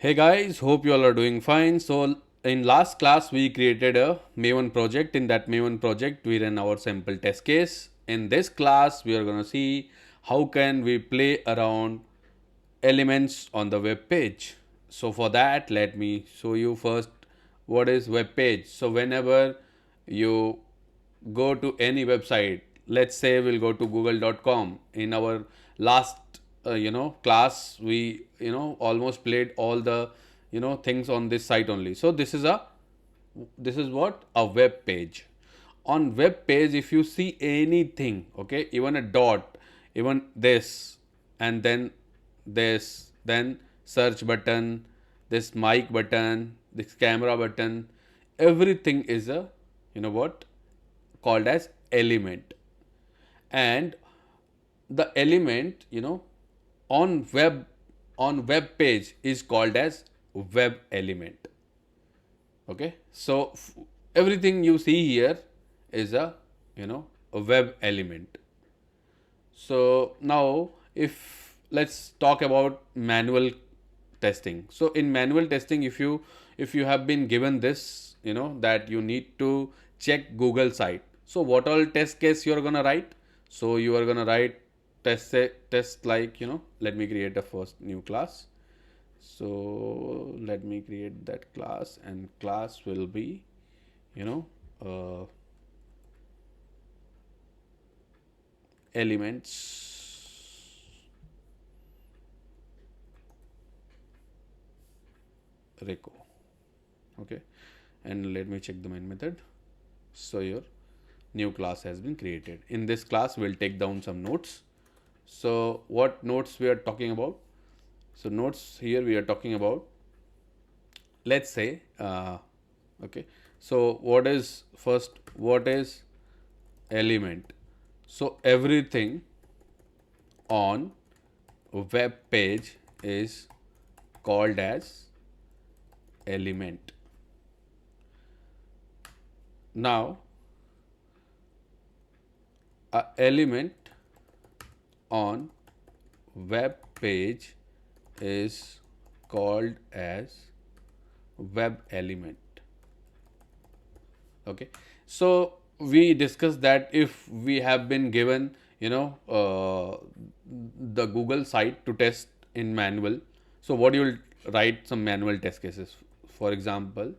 Hey guys, hope you all are doing fine. So in last class we created a Maven project. In that Maven project we ran our sample test case. In this class we are going to see how can we play around elements on the web page. So for that let me show you first what is web page. So whenever you go to any website, let's say we'll go to google.com. In our last class we almost played all the things on this site only. So this is what a web page. On web page if you see anything, okay, even a dot, even this, and then this, then search button, this mic button, this camera button, everything is a what called as element. And the element on web page is called as web element. Okay, so everything you see here is a web element. So now if let's talk about manual testing. So in manual testing, if you have been given this, that you need to check Google site. So what all test case you are gonna write? So you are gonna write test like let me create a first new class. So let me create that class, and class will be you know uh, elements reco. Okay, and let me check the main method. So your new class has been created. In this class we'll take down some notes. So what notes we are talking about? So notes here we are talking about, let's say okay, so what is element? So everything on web page is called as element. Now a element on web page is called as web element. Okay, so we discussed that if we have been given the Google site to test in manual, so what you will write some manual test cases. For example,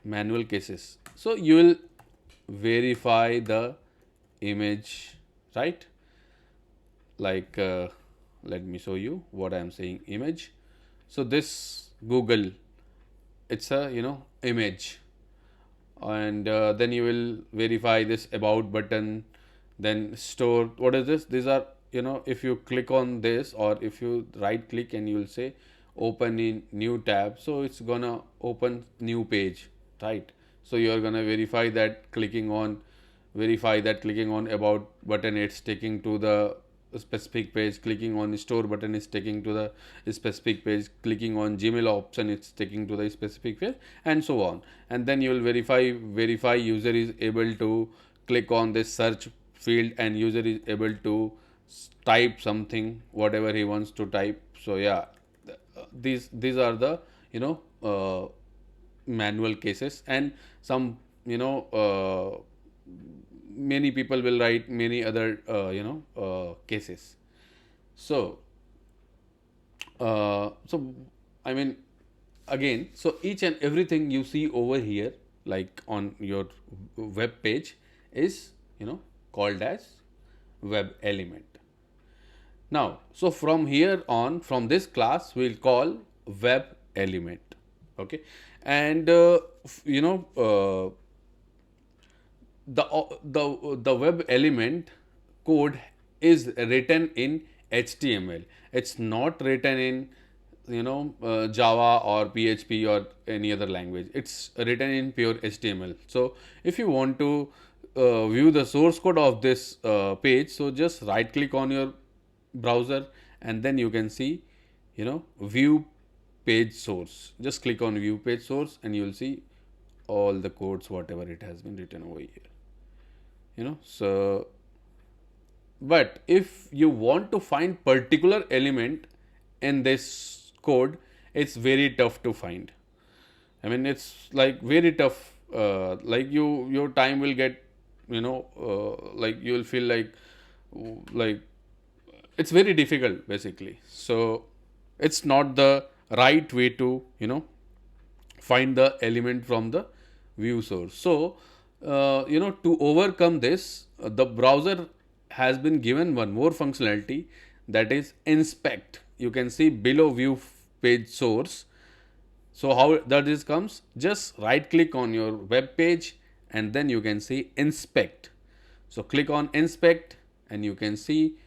manual cases. So you will verify the image, right? Like let me show you what I am saying. Image. So this Google, it's a image, and then you will verify this about button, then store. What is this? These are if you click on this, or if you right click and you will say open in new tab, so it's gonna open new page, right? So you are gonna verify that clicking on about button, it's taking to the specific page. Clicking on store button is taking to the specific page. Clicking on Gmail option, it's taking to the specific page, and so on. And then you will verify user is able to click on this search field, and user is able to type something whatever he wants to type. So yeah, these are the manual cases. And some many people will write many other cases. So so I mean, again, so each and everything you see over here, like on your web page, is called as web element. Now, so from here on, from this class, we'll call web element. Okay, and the web element code is written in HTML. It's not written in Java or PHP or any other language. It's written in pure HTML. So if you want to view the source code of this page, so just right click on your browser, and then you can see view page source. Just click on view page source, and you will see all the codes whatever it has been written over here. So but if you want to find particular element in this code, it's very tough to find. I mean, it's like very tough. Like your time will get, like you will feel like it's very difficult basically. So it's not the right way to find the element from the view source. So to overcome this, the browser has been given one more functionality, that is inspect. You can see below view page source. So how that is comes, just right click on your web page and then you can see inspect. So click on inspect and you can see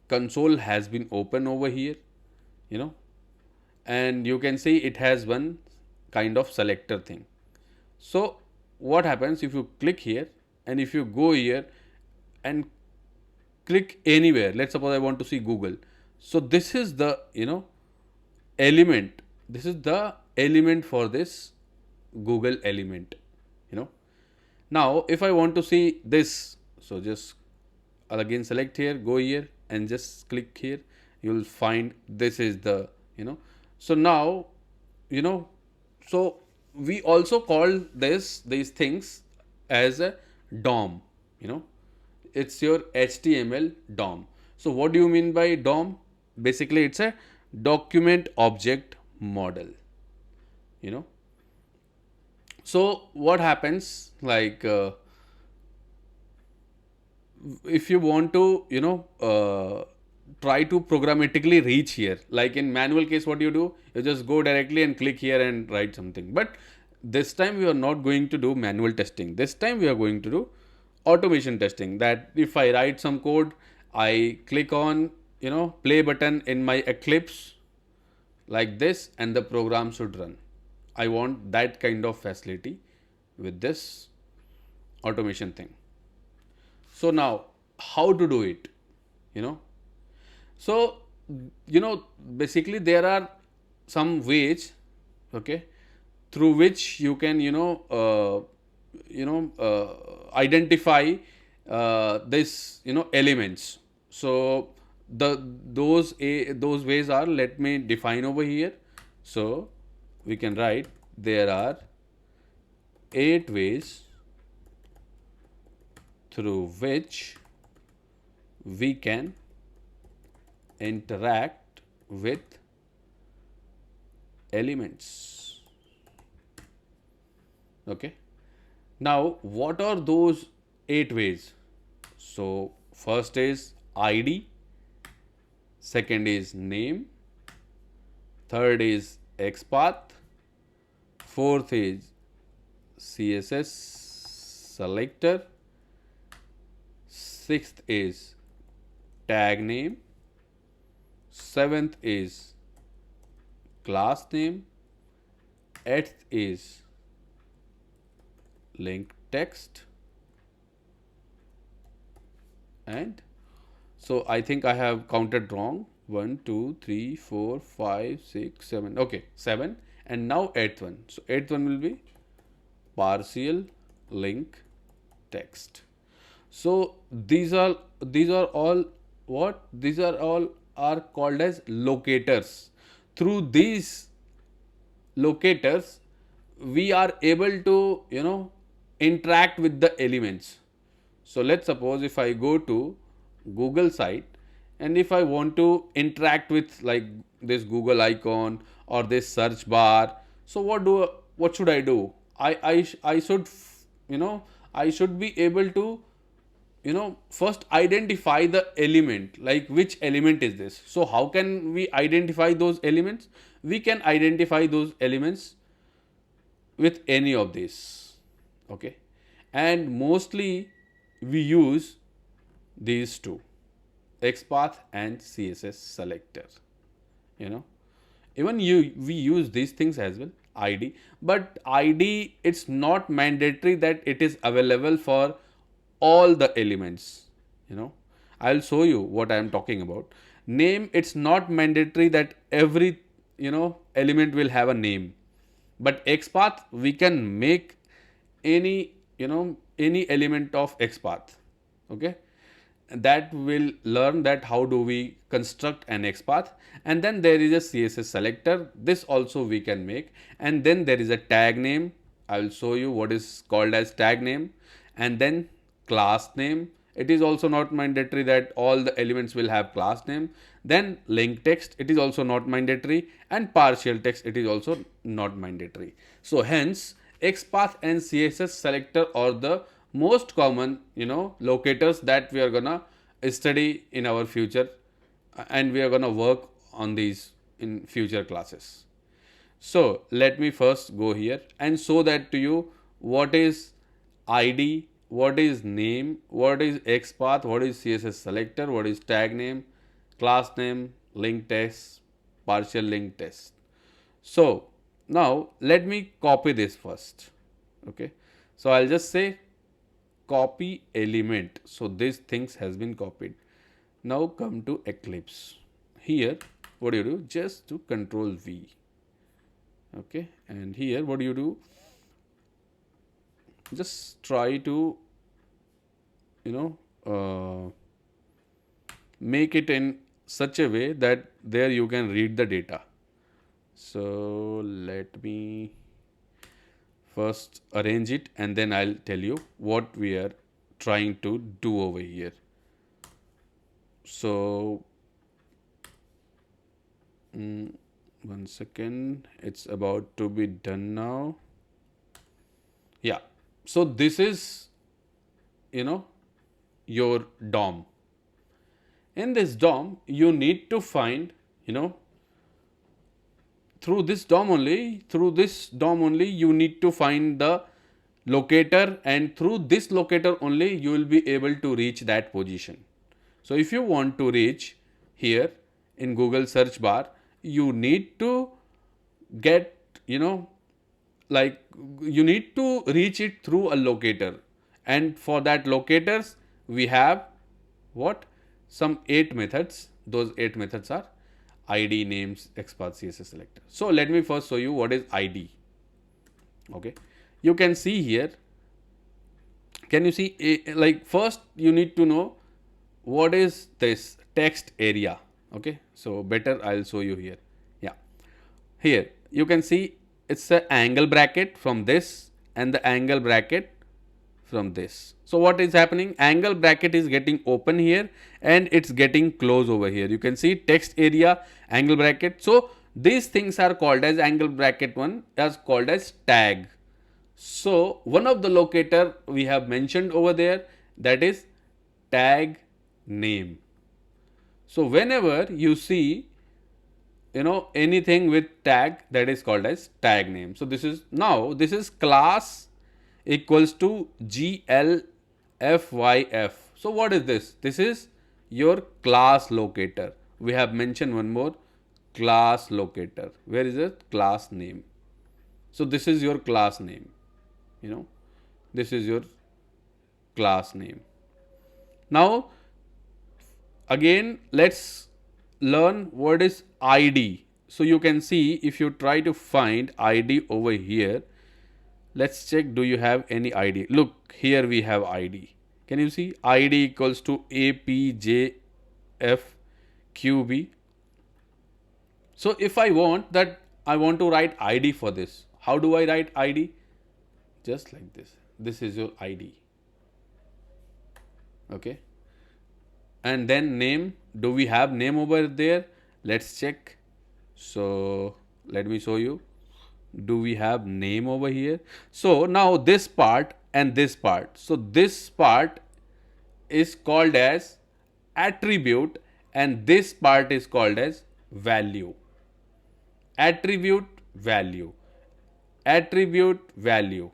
console has been open over here, you know and you can see it has one kind of selector thing. So what happens if you click here and if you go here and click anywhere, let's suppose I want to see Google. So this is the element, this is the element for this Google element. you know Now if I want to see this, so just I'll again select here, go here and just click here, you will find this is the so now so we also call these things as a DOM. It's your HTML DOM. So what do you mean by DOM? Basically it's a document object model. you know so what happens, like if you want to try to programmatically reach here, like in manual case, what you do, you just go directly and click here and write something. But this time we are not going to do manual testing, this time we are going to do automation testing. That if I write some code, I click on play button in my Eclipse like this and the program should run. I want that kind of facility with this automation thing. So now how to do it? So basically there are some ways, okay, through which you can identify this elements. So those ways are, let me define over here. So we can write, there are 8 ways through which we can interact with elements. Okay. Now what are those 8 ways? So first is ID, second is name, third is XPath, fourth is CSS selector, sixth is tag name, seventh is class name, eighth is link text, and so I think I have counted wrong. 1 2 3 4 5 6 7, okay, 7, and now eighth one. So eighth one will be partial link text. So these are all what? These are all are called as locators. Through these locators, we are able to interact with the elements. So let's suppose if I go to Google site and if I want to interact with like this Google icon or this search bar, so what should I do? I should I should be able to first identify the element, like which element is this. So how can we identify those elements? We can identify those elements with any of these, okay, and mostly we use these two, XPath and CSS selector. Even we use these things as well, ID, but ID, it's not mandatory that it is available for all the elements. I'll show you what I am talking about. Name, it's not mandatory that every element will have a name, but XPath, we can make any any element of XPath, okay. that will learn that how do we construct an XPath, and then there is a CSS selector. This also we can make, and then there is a tag name. I will show you what is called as tag name, and then class name. It is also not mandatory that all the elements will have class name. Then link text, it is also not mandatory, and partial text, it is also not mandatory. So hence XPath and CSS selector are the most common locators that we are gonna study in our future, and we are gonna work on these in future classes. So let me first go here and show that to you what is ID, what is name, what is XPath, what is CSS selector, what is tag name, class name, link test, partial link test. So now let me copy this first. Okay. So I'll just say copy element. So these things has been copied. Now come to Eclipse. Here what do you do? Just to Control V. Okay, and here what do you do? Just try to make it in such a way that there you can read the data. So let me first arrange it, and then I'll tell you what we are trying to do over here. So 1 second, it's about to be done now. Yeah, so this is your DOM. In this DOM you need to find through this DOM only you need to find the locator, and through this locator only you will be able to reach that position. So if you want to reach here in Google search bar, you need to get like you need to reach it through a locator, and for that locators we have what, some 8 methods. Those 8 methods are ID, names, XPath, CSS selector. So let me first show you what is ID. Okay, you can see here, can you see like first you need to know what is this text area. Okay, so better I'll show you here. Yeah, here you can see it's an angle bracket from this and the angle bracket from this. So what is happening? Angle bracket is getting open here and it's getting close over here. You can see text area, angle bracket. So these things are called as angle bracket, one is called as tag. So one of the locator we have mentioned over there, that is tag name. So whenever you see anything with tag, that is called as tag name. So this is class equals to glfyf. So what is this? This is your class locator. We have mentioned one more, class locator. Where is it? Class name. So this is your class name. This is your class name. Now again let's learn what is ID. So you can see, if you try to find ID over here, let's check, do you have any ID? Look, here we have ID. Can you see? ID equals to APJFQB. So if I want to write ID for this, how do I write ID? Just like this. This is your ID. Okay. And then name, do we have name over there? Let's check. So let me show you. Do we have name over here? So now this part and this part. So this part is called as attribute and this part is called as value. Attribute, value. Attribute, value.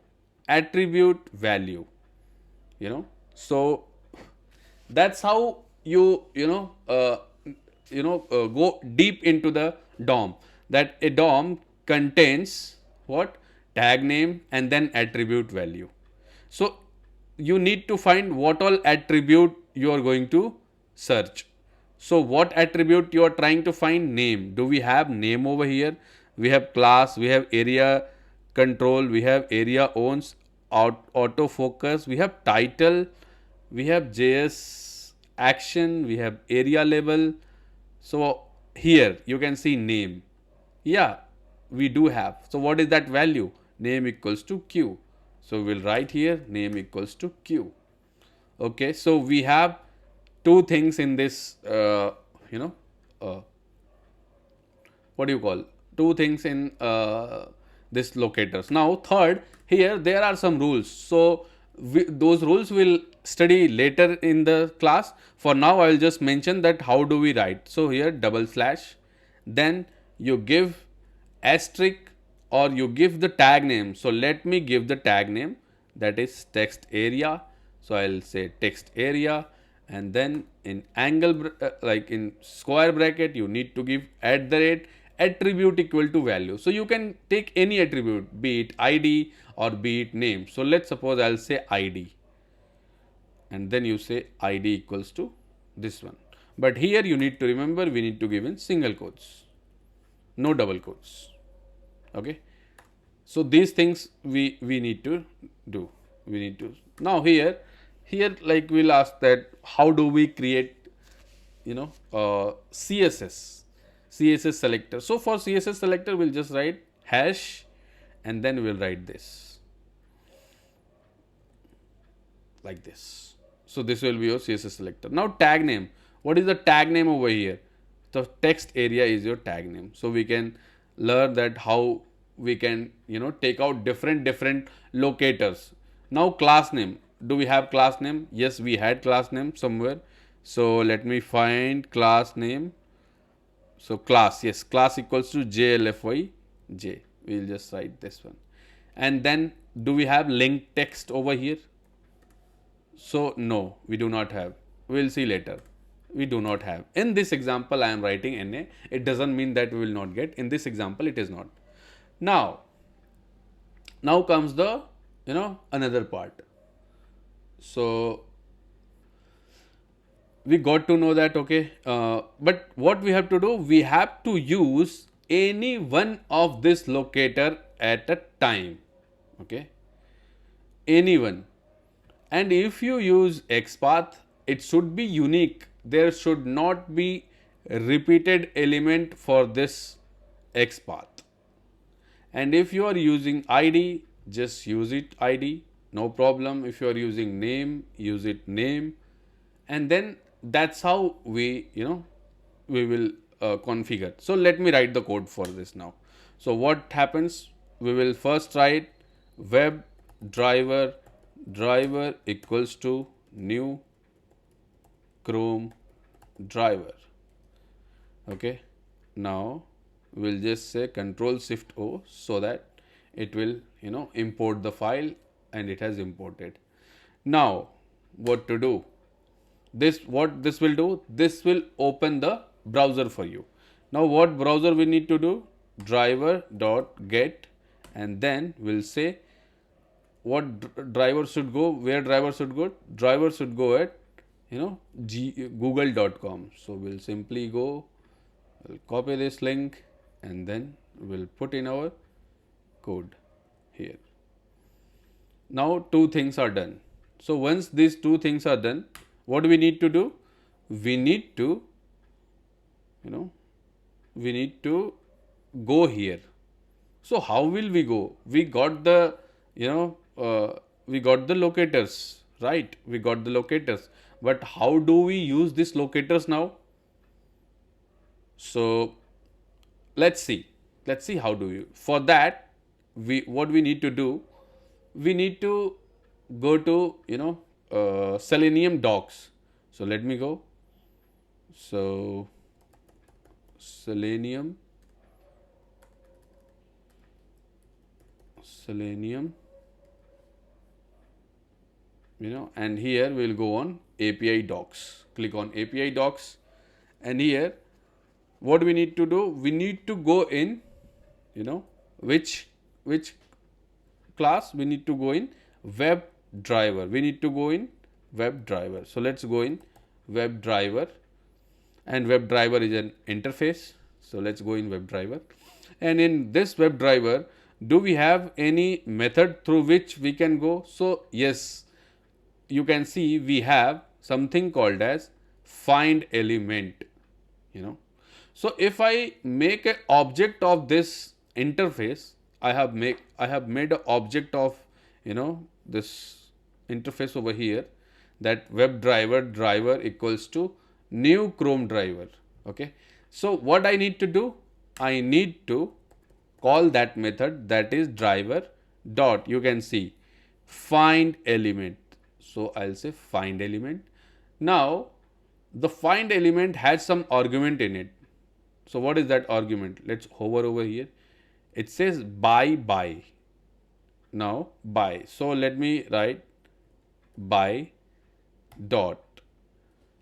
Attribute, value. So that's how you go deep into the DOM. That a DOM contains what? Tag name and then attribute value. So you need to find what all attribute you are going to search. So what attribute you are trying to find? Name. Do we have name over here? We have class, we have area control, we have area owns, autofocus, we have title, we have JS action, we have area label. So here you can see name. Yeah, we do have. So what is that value? Name equals to Q. So we'll write here name equals to Q. Okay, so we have two things in this, you know, uh, what do you call, two things in this locators. Now third, here there are some rules, so those rules will study later in the class. For now I will just mention that how do we write. So here double slash, then you give asterisk or you give the tag name. So let me give the tag name, that is text area. So I'll say text area, and then in angle like in square bracket you need to give @ attribute equal to value. So you can take any attribute, be it id or be it name. So let's suppose I'll say id, and then you say id equals to this one. But here you need to remember, we need to give in single quotes, no double quotes. Okay, so these things we need to do. We need to now here like we'll ask that how do we create, you know, css selector. So for css selector we'll just write hash, and then we'll write this like this. So this will be your css selector. Now tag name, what is the tag name over here? The text area is your tag name. So we can learn that how we can, you know, take out different locators. Now class name, do we have class name? Yes, we had class name somewhere. So let me find class name. So class, yes, class equals to jlfy j. We will just write this one. And then do we have link text over here? So no, we do not have. We will see later. We do not have. In this example I am writing NA. It doesn't mean that we will not get. In this example it is not. Now comes the, you know, another part. So we got to know that, okay, but what we have to do, we have to use any one of this locator at a time. Okay, any one. And if you use XPath, it should be unique. There should not be repeated element for this XPath. And if you are using ID, just use it ID, no problem. If you are using name, use it name. And then that's how we, you know, we will configure. So let me write the code for this now. So what happens, we will first write web driver equals to new Chrome driver. Okay, now we'll just say Control Shift O, so that it will, you know, import the file, and it has imported. Now what to do, what this will do, this will open the browser for you. Now what browser we need to do, driver dot get, and then we'll say what driver should go, where driver should go. Driver should go at, you know, google.com. So we'll simply go, we'll copy this link, and then we'll put in our code here. Now two things are done. So once these two things are done, what we need to do, we need to, you know, we need to go here. So how will we go? We got the, you know, we got the locators, right? We got the locators, but how do we use these locators now? So let's see how do you. For that, what we need to do, we need to go to, you know, Selenium docs. So let me go. So Selenium, you know, and here we will go on API docs. Click on API docs, and here what we need to do, we need to go in, you know, which class we need to go in, web driver. We need to go in web driver. So let's go in web driver, and web driver is an interface. So let's go in web driver, and in this web driver, do we have any method through which we can go? So yes, you can see we have something called as find element, you know. So if I make an object of this interface, I have made an object of, you know, this interface over here, that web driver equals to new Chrome driver. Okay. So what I need to do? I need to call that method, that is driver dot, you can see, find element. So I'll say find element. Now the find element has some argument in it. So what is that argument? Let's hover over here. It says by. Now by. So let me write by dot.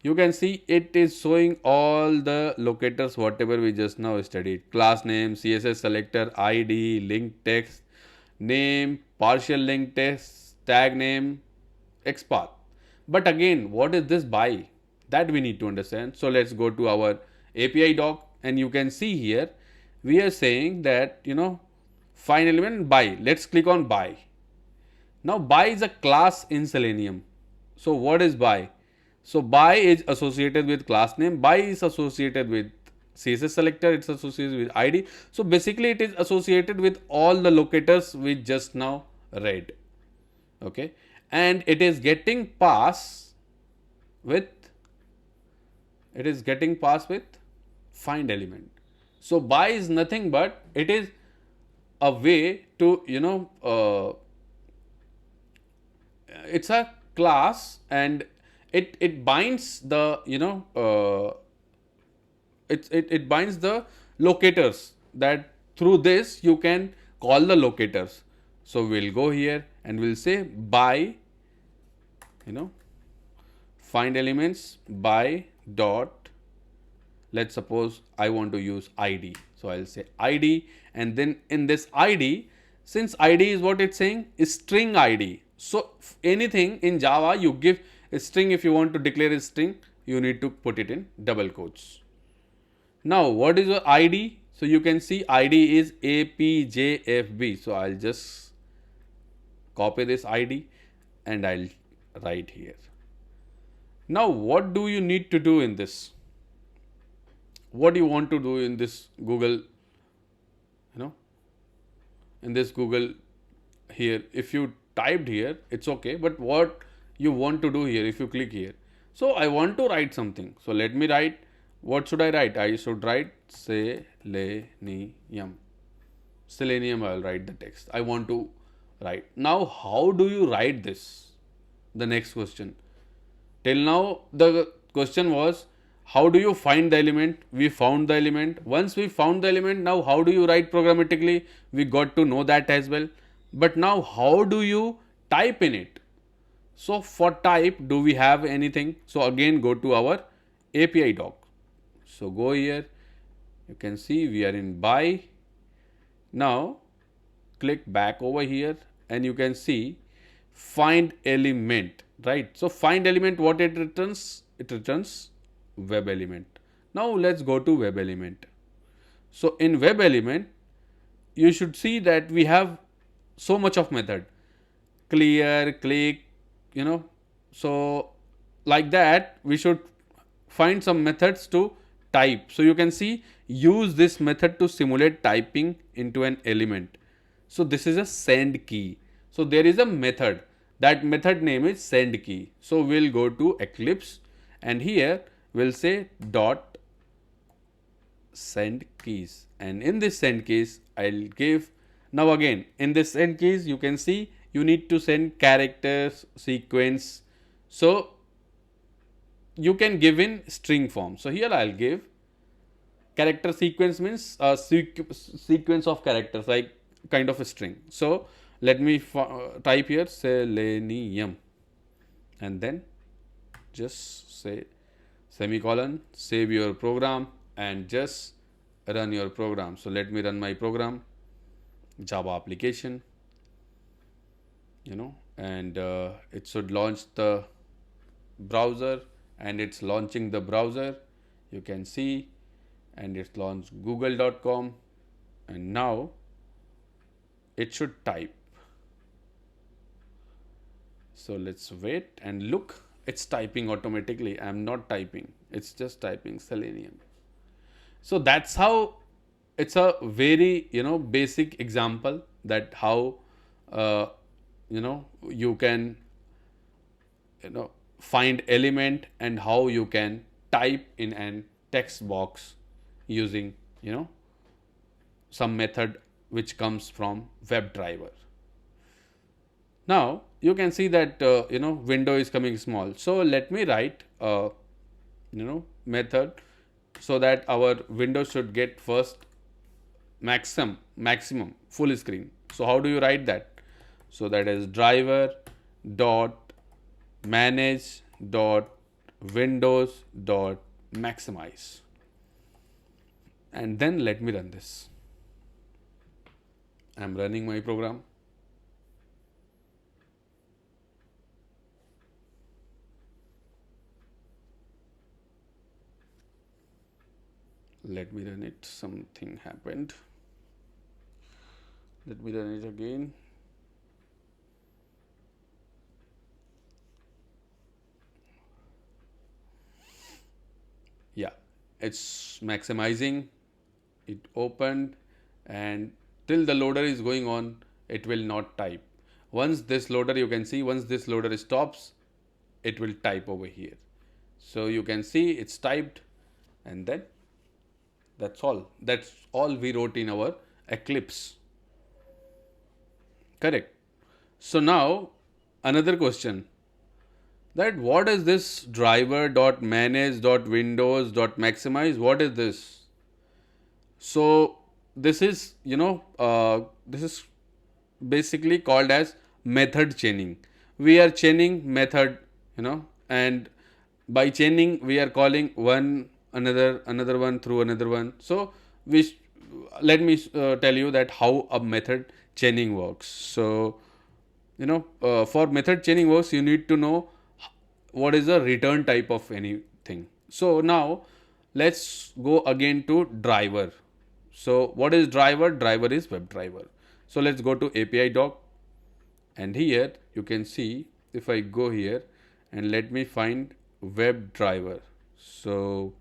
You can see it is showing all the locators whatever we just now studied. Class name, CSS selector, ID, link text, name, partial link text, tag name, XPath. But again, what is this by? That we need to understand. So let's go to our API doc, and you can see here we are saying that, you know, find element by. Let's click on by. Now by is a class in Selenium. So what is by? So by is associated with class name, by is associated with CSS selector, it's associated with ID. So basically it is associated with all the locators we just now read. Okay, and it is getting pass with find element. So by is nothing but it is a way to, you know, it's a class, and it binds the, you know, it binds the locators, that through this you can call the locators. So we'll go here and we'll say by, you know, find elements by dot, let's suppose I want to use ID. So I'll say ID, and then in this ID, since ID is what it's saying, is string ID. So anything in Java you give a string, if you want to declare a string, you need to put it in double quotes. Now what is your ID? So you can see ID is APJFB. So I'll just copy this ID and I'll write here. Now what do you need to do in this? What do you want to do in this Google, you know, in this Google here? If you typed here, it's okay, but what you want to do here, if you click here? So I want to write something. So let me write. What should I write? I should write Selenium. Selenium, I'll write the text. I want to write. Now, how do you write this? The next question. Till now, the question was, how do you find the element? We found the element. Once we found the element, now how do you write programmatically? We got to know that as well. But now, how do you type in it? So for type, do we have anything? So again, go to our API doc. So go here. You can see we are in by. Now click back over here and you can see find element, right? So find element, what it returns? It returns web element. Now let's go to web element. So in web element, you should see that we have so much of method, clear, click, you know. So like that, we should find some methods to type. So you can see, use this method to simulate typing into an element. So this is a send key. So there is a method, that method name is send key. So we'll go to Eclipse and here we'll say dot send keys, and in this send keys I'll give. Now again, in this send keys you can see you need to send characters, sequence. So you can give in string form. So here I'll give character sequence, means a sequence of characters, like kind of a string. So let me type here Selenium and then just say semicolon, save your program and just run your program. So let me run my program, Java application, you know, and it should launch the browser, and it's launching the browser, you can see, and it's launched google.com, and now it should type. So let's wait and look, it's typing automatically. I'm not typing, it's just typing Selenium. So that's how, it's a very, basic example that how, uh, you can, find element and how you can type in an text box using, some method which comes from WebDriver. Now you can see that window is coming small. So let me write a method so that our window should get first maximum full screen. So how do you write that? So that is driver dot manage dot windows dot maximize, and then let me run this. I'm running my program. Let me run it. Something happened. Let me run it again. Yeah, it's maximizing. It opened, and till the loader is going on, it will not type. Once this loader, you can see, once this loader stops, it will type over here. So you can see it's typed, and then that's all. That's all we wrote in our Eclipse. Correct. So now another question, that what is this driver dot manage dot windows dot maximize? What is this? So this is, this is basically called as method chaining. We are chaining method, and by chaining we are calling one another one through another one. So let me tell you that how a method chaining works. So for method chaining works, you need to know what is the return type of anything. So now let's go again to driver. So what is driver? Driver is WebDriver. So let's go to API doc, and here you can see, if I go here and let me find WebDriver. So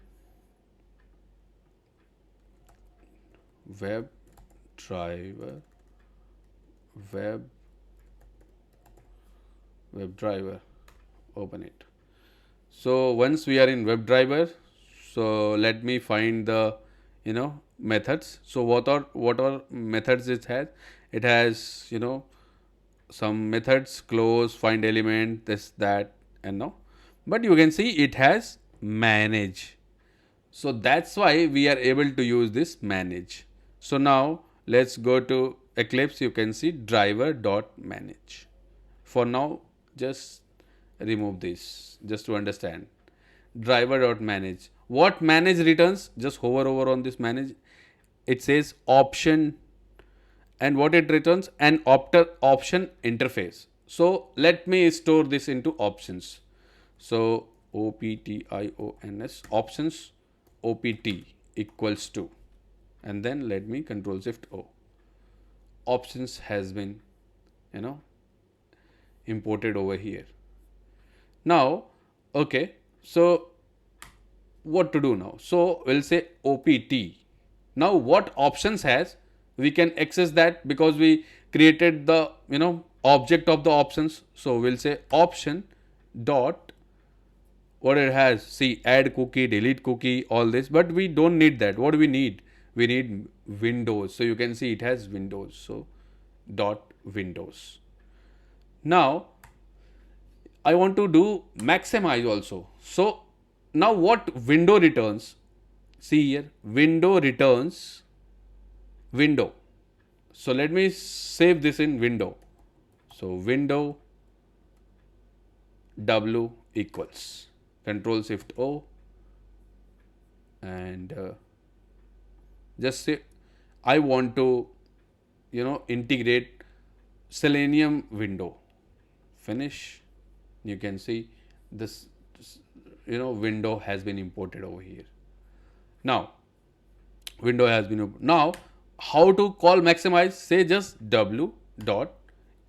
WebDriver, WebDriver, open it. So once we are in WebDriver, so let me find the methods. So what are methods it has? It has some methods, close, find element, this, that, and no. But you can see it has manage. So that's why we are able to use this manage. So now let's go to Eclipse. You can see driver dot manage. For now, just remove this just to understand. Driver dot manage. What manage returns? Just hover over on this manage. It says option, and what it returns? An option interface. So let me store this into options. So options options opt equals to, and then let me control shift O. Options has been imported over here. Now okay, so what to do now? So we'll say opt. Now what options has, we can access that because we created the object of the options. So we'll say option dot, what it has, see, add cookie, delete cookie, all this, but we don't need that. What do we need? We need windows. So you can see it has windows. So dot windows. Now I want to do maximize also. So now what window returns? See here, window returns window. So let me save this in window. So window W equals, control shift O, and just say I want to integrate Selenium window. Finish. You can see this window has been imported over here. Now window has been now how to call maximize? Say just W dot,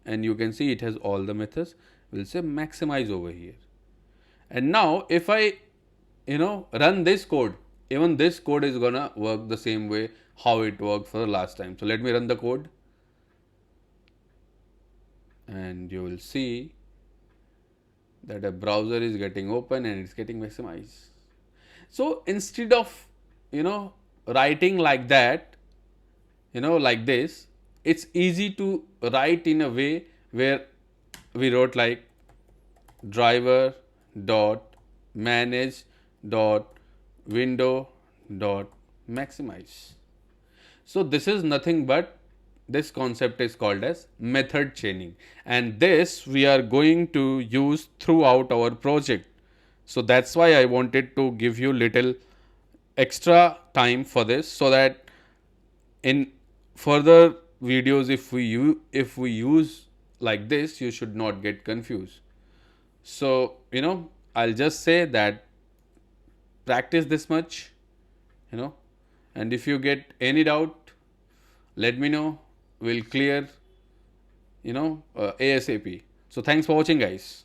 and you can see it has all the methods. We'll say maximize over here. And now if I run this code, even this code is gonna work the same way how it worked for the last time. So let me run the code, and you will see that a browser is getting open and it's getting maximized. So instead of writing like that, like this, it's easy to write in a way where we wrote like driver dot manage dot window dot maximize. So this is nothing but, this concept is called as method chaining, and this we are going to use throughout our project. So that's why I wanted to give you little extra time for this, so that in further videos, if we use like this, you should not get confused. So I'll just say that practice this much, and if you get any doubt, let me know. We'll clear ASAP. So thanks for watching, guys.